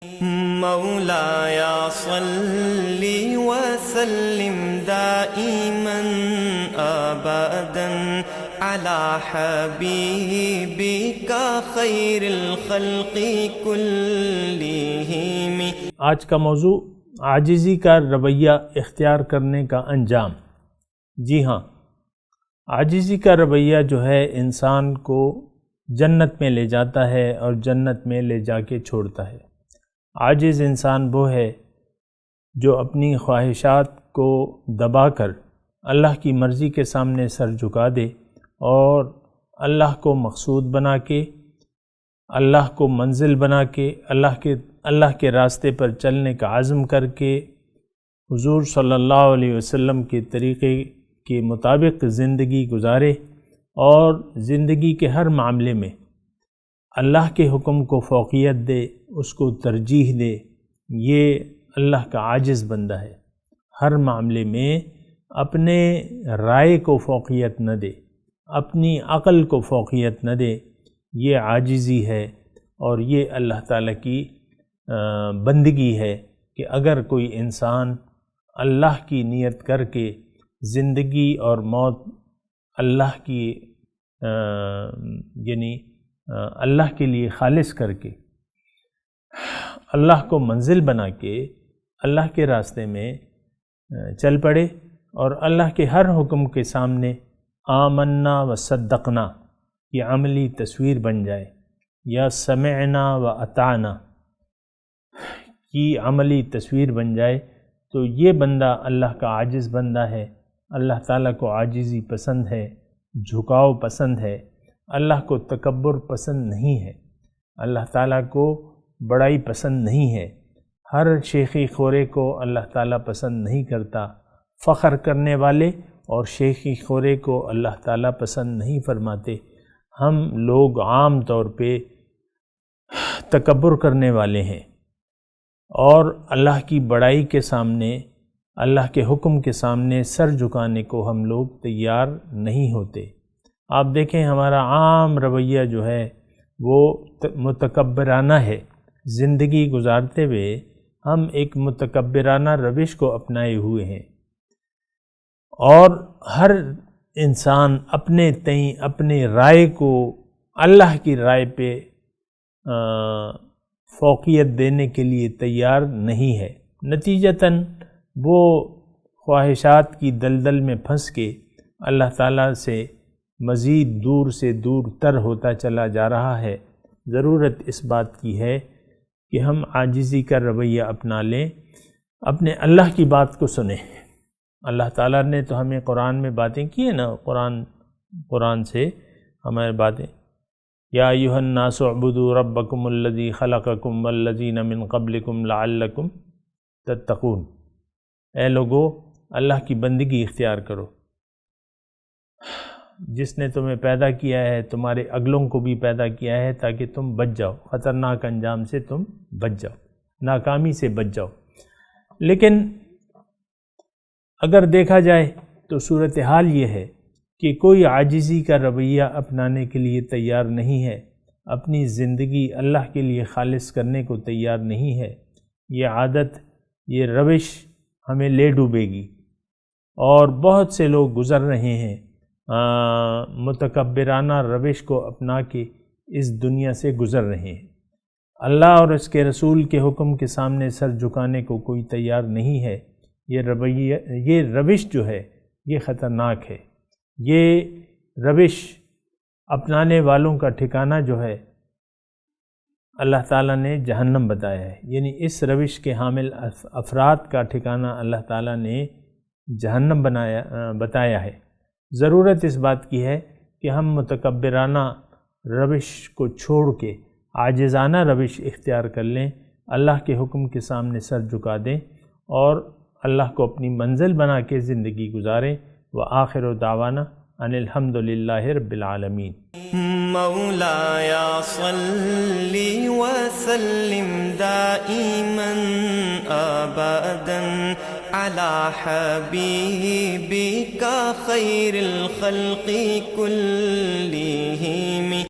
مولاي صل وسلم دائما ابدا على حبيبك خير الخلق كلهم۔ آج کا موضوع عاجزی کا رویہ اختیار کرنے کا انجام۔ جی ہاں، عاجزی کا رویہ جو ہے انسان کو جنت میں لے جاتا ہے اور جنت میں لے جا کے چھوڑتا ہے۔ عاجز انسان وہ ہے جو اپنی خواہشات کو دبا کر اللہ کی مرضی کے سامنے سر جھکا دے اور اللہ کو مقصود بنا کے، اللہ کو منزل بنا کے، اللہ کے راستے پر چلنے کا عزم کر کے حضور صلی اللہ علیہ وسلم کے طریقے کے مطابق زندگی گزارے اور زندگی کے ہر معاملے میں اللہ کے حکم کو فوقیت دے، اس کو ترجیح دے۔ یہ اللہ کا عاجز بندہ ہے۔ ہر معاملے میں اپنے رائے کو فوقیت نہ دے، اپنی عقل کو فوقیت نہ دے، یہ عاجزی ہے۔ اور یہ اللہ تعالیٰ کی بندگی ہے کہ اگر کوئی انسان اللہ کی نیت کر کے زندگی اور موت اللہ کی اللہ کے لیے خالص کر کے، اللہ کو منزل بنا کے اللہ کے راستے میں چل پڑے اور اللہ کے ہر حکم کے سامنے آمنا و صدقنا یہ عملی تصویر بن جائے، یا سمعنا و اطعنا کی عملی تصویر بن جائے، تو یہ بندہ اللہ کا عاجز بندہ ہے۔ اللہ تعالیٰ کو عاجزی پسند ہے، جھکاؤ پسند ہے، اللہ کو تکبر پسند نہیں ہے، اللہ تعالیٰ کو بڑائی پسند نہیں ہے۔ ہر شیخی خورے کو اللہ تعالیٰ پسند نہیں کرتا۔ فخر کرنے والے اور شیخی خورے کو اللہ تعالیٰ پسند نہیں فرماتے۔ ہم لوگ عام طور پہ تکبر کرنے والے ہیں اور اللہ کی بڑائی کے سامنے، اللہ کے حکم کے سامنے سر جھکانے کو ہم لوگ تیار نہیں ہوتے۔ آپ دیکھیں ہمارا عام رویہ جو ہے وہ متکبرانہ ہے۔ زندگی گزارتے ہوئے ہم ایک متکبرانہ روش کو اپنائے ہوئے ہیں، اور ہر انسان اپنے تئیں اپنے رائے کو اللہ کی رائے پہ فوقیت دینے کے لیے تیار نہیں ہے۔ نتیجتاً وہ خواہشات کی دلدل میں پھنس کے اللہ تعالیٰ سے مزید دور سے دور تر ہوتا چلا جا رہا ہے۔ ضرورت اس بات کی ہے کہ ہم عاجزی کا رویہ اپنا لیں، اپنے اللہ کی بات کو سنیں۔ اللہ تعالیٰ نے تو ہمیں قرآن میں باتیں کی ہیں نا، قرآن سے ہمیں باتیں، یا ایھا الناس اعبدوا ربکم الذی خلقکم والذین من قبلکم لعلکم تتقون۔ اے لوگو، اللہ کی بندگی اختیار کرو، جس نے تمہیں پیدا کیا ہے، تمہارے اگلوں کو بھی پیدا کیا ہے تاکہ تم بچ جاؤ، خطرناک انجام سے تم بچ جاؤ، ناکامی سے بچ جاؤ۔ لیکن اگر دیکھا جائے تو صورتحال یہ ہے کہ کوئی عاجزی کا رویہ اپنانے کے لیے تیار نہیں ہے، اپنی زندگی اللہ کے لیے خالص کرنے کو تیار نہیں ہے۔ یہ عادت، یہ روش ہمیں لے ڈوبے گی، اور بہت سے لوگ گزر رہے ہیں متکبرانہ روش کو اپنا کے اس دنیا سے گزر رہے ہیں۔ اللہ اور اس کے رسول کے حکم کے سامنے سر جھکانے کو کوئی تیار نہیں ہے۔ یہ روش جو ہے یہ خطرناک ہے۔ یہ روش اپنانے والوں کا ٹھکانہ جو ہے اللہ تعالیٰ نے جہنم بتایا ہے، یعنی اس روش کے حامل افراد کا ٹھکانہ اللہ تعالیٰ نے جہنم بتایا ہے۔ ضرورت اس بات کی ہے کہ ہم متکبرانہ روش کو چھوڑ کے عاجزانہ روش اختیار کر لیں، اللہ کے حکم کے سامنے سر جھکا دیں اور اللہ کو اپنی منزل بنا کے زندگی گزاریں۔ وآخر دعوانا ان الحمد للہ رب العالمین۔ مولاي صل وسلم دائما ابدا على حبيبك خير الخلق كلهم۔